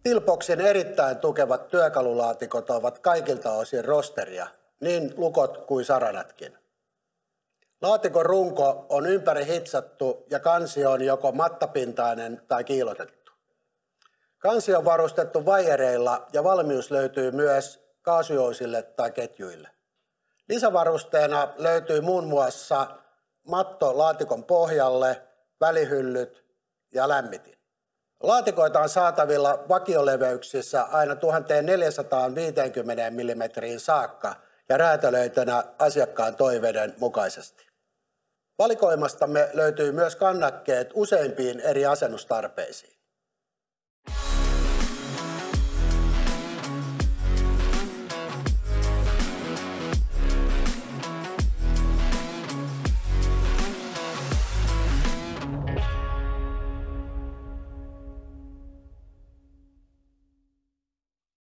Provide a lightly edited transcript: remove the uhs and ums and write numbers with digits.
Tilboksin erittäin tukevat työkalulaatikot ovat kaikilta osin rosteria, niin lukot kuin saranatkin. Laatikon runko on ympäri hitsattu ja kansi on joko mattapintainen tai kiilotettu. Kansi on varustettu vaijereilla ja valmius löytyy myös kaasujousille tai ketjuille. Lisävarusteena löytyy muun muassa matto laatikon pohjalle, välihyllyt ja lämmitin. Laatikoita on saatavilla vakioleveyksissä aina 1450 mm saakka ja räätälöitynä asiakkaan toiveiden mukaisesti. Valikoimastamme löytyy myös kannakkeet useimpiin eri asennustarpeisiin.